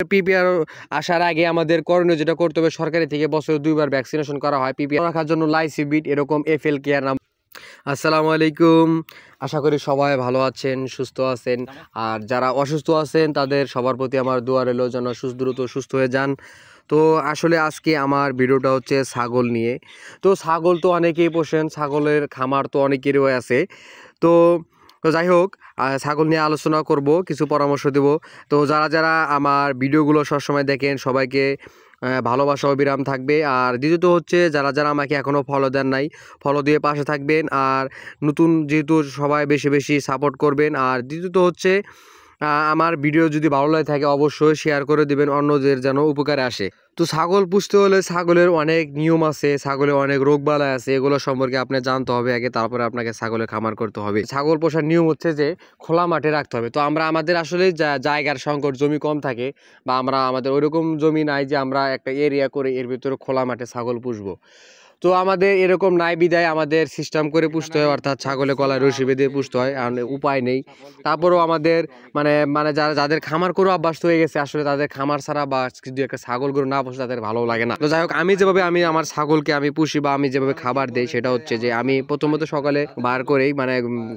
PPR আসার আগে আমাদের করণীয় যেটা করতে হবে, সরকারি থেকে বছরে 2 বার ভ্যাকসিনেশন করা হয় পিপিআর রাখার জন্য। লাইসিবিট এরকম এফএল কেয়ার নাম। আসসালামু আলাইকুম, আশা করি সবাই ভালো আছেন, সুস্থ আছেন। আর যারা অসুস্থ আছেন তাদের সবার প্রতি আমার দোয়া রইল যেন দ্রুত সুস্থ হয়ে যান। তো আসলে আজকে আমার ভিডিওটা হচ্ছে ছাগল নিয়ে। তো ছাগল তো অনেকেই পোষেন, ছাগলের খামার তো অনেকেরই আছে। তো যাই হোক, ছাগল নিয়ে আলোচনা করব, কিছু পরামর্শ দেব। তো যারা যারা আমার ভিডিওগুলো সবসময় দেখেন সবাইকে ভালোবাসা অবিরাম থাকবে। আর দ্বিতীয়ত হচ্ছে যারা যারা আমাকে এখনও ফলো দেন নাই, ফলো দিয়ে পাশে থাকবেন। আর নতুন যেহেতু সবাই বেশি বেশি সাপোর্ট করবেন। আর দ্বিতীয়ত হচ্ছে আমার ভিডিও যদি ভালো লাগে থাকে অবশ্যই শেয়ার করে দেবেন, অন্যদের যেন উপকারে আসে। তো ছাগল পুষতে হলে ছাগলের অনেক নিয়ম আছে, ছাগলের অনেক রোগবালাই আছে, এগুলো সম্পর্কে আপনি জানতে হবে আগে, তারপরে আপনাকে ছাগলের খামার করতে হবে। ছাগল পোষার নিয়ম হচ্ছে যে খোলা মাঠে রাখতে হবে। তো আমাদের আসলে জায়গার সংকট, জমি কম থাকে, বা আমাদের ওইরকম জমি নাই যে আমরা একটা এরিয়া করে এর ভিতরে খোলা মাঠে ছাগল পুষবো। তো আমাদের এরকম নাই বিদায় আমাদের সিস্টেম করে পুষতে হয়, অর্থাৎ ছাগলে গলায় রশি বেঁধে পুষতে হয়, আর উপায় নেই। তারপরেও আমাদের মানে যাদের খামার করে অভ্যাস হয়ে গেছে, আসলে তাদের খামার ছাড়া বা যদি একটা ছাগল গরু না পুষে তাদের ভালো লাগে না। তো যাই হোক, আমি যেভাবে আমার ছাগলকে আমি পুষি বা আমি যেভাবে খাবার দেই সেটা হচ্ছে যে আমি প্রথমত সকালে বার করেই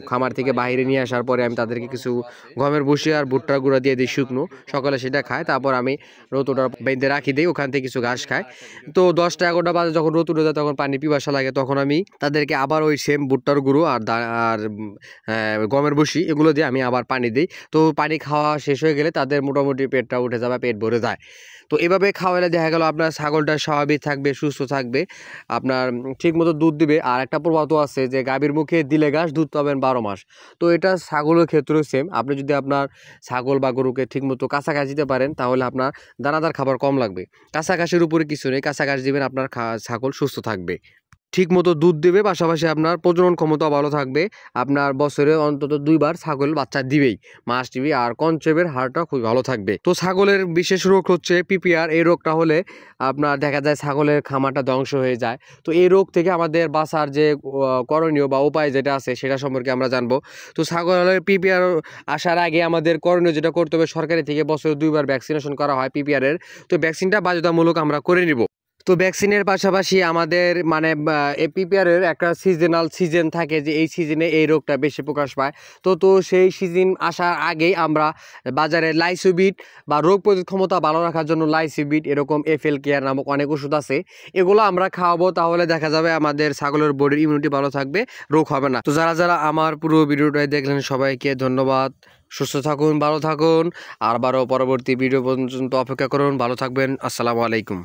খামার থেকে বাইরে নিয়ে আসার পরে আমি তাদেরকে কিছু গমের ভুসি আর ভুট্টার গুঁড়া দিয়ে দিই শুকনো, সকালে সেটা খায়। তারপর আমি রোদটা বেঁধে রাখি দিই, ওখান থেকে কিছু ঘাস খায়। তো 10টা-11টা বাজে যখন রোদ উঠে যায় তখন পানি পিপাসা লাগে, তখন আমি তাদেরকে আবার ওই সেম ভুট্টার গুঁড়ো আর গমের ভুসি এগুলো দিয়ে আমি আবার পানি দিই। তো পানি খাওয়া শেষ হয়ে গেলে তাদের মোটামুটি পেটটা উঠে যাবে, পেট ভরে যায়। তো এভাবে খাওয়ালে দেখা গেল আপনার ছাগলটা স্বাভাবিক থাকবে, সুস্থ থাকবে, আপনার ঠিক মতো দুধ দিবে। আর একটা প্রবাদ আছে যে গাভীর মুখে দিলে ঘাস দুধ পাবেন 12 মাস। তো এটা ছাগলের ক্ষেত্রেও সেম। আপনি যদি আপনার ছাগল বা গরুকে ঠিক মতো কাছাকাছি দিতে পারেন তাহলে আপনার দানাদার খাবার কম লাগবে। কাছাকাছির উপরে কিছু নেই, কাছাকাছি দিবেন, আপনার ছাগল সুস্থ থাকবে, ঠিক মতো দুধ দেবে, পাশাপাশি আপনার প্রজনন ক্ষমতা ভালো থাকবে। আপনার বছরে অন্তত 2 বার ছাগল বাচ্চা দিবেই, মাস দিবে। আর কনসেপ্টের হারটা খুব ভালো থাকবে। তো ছাগলের বিশেষ রোগ হচ্ছে পিপিআর। এই রোগটা হলে আপনার দেখা যায় ছাগলের খামারটা ধ্বংস হয়ে যায়। তো এই রোগ থেকে আমাদের বাঁচার যে করণীয় বা উপায় যেটা আছে সেটা সম্পর্কে আমরা জানবো। তো ছাগলের পিপিআর আসার আগে আমাদের করণীয় যেটা করতে হবে, সরকারি থেকে বছরে 2 বার ভ্যাকসিনেশন করা হয় পিপিআরের। তো ভ্যাকসিনটা বাধ্যতামূলক আমরা করে নিব। তো ভ্যাকসিনের পাশাপাশি আমাদের পিপিআরের একটা সিজন থাকে যে এই সিজনে এই রোগটা বেশি প্রকাশ পায়। তো সেই সিজন আসার আগেই আমরা বাজারে লাইসিবিট বা রোগ প্রতিরোধ ক্ষমতা ভালো রাখার জন্য লাইসিবিট এরকম এফএল কেয়ার নামক অনেক ওষুধ আছে, এগুলো আমরা খাওয়াবো। তাহলে দেখা যাবে আমাদের ছাগলের বডির ইমিউনিটি ভালো থাকবে, রোগ হবে না। তো যারা যারা আমার পুরো ভিডিওটাই দেখলেন সবাইকে ধন্যবাদ। সুস্থ থাকুন, ভালো থাকুন, আর পরবর্তী ভিডিও পর্যন্ত অপেক্ষা করুন। ভালো থাকবেন। আসসালামু আলাইকুম।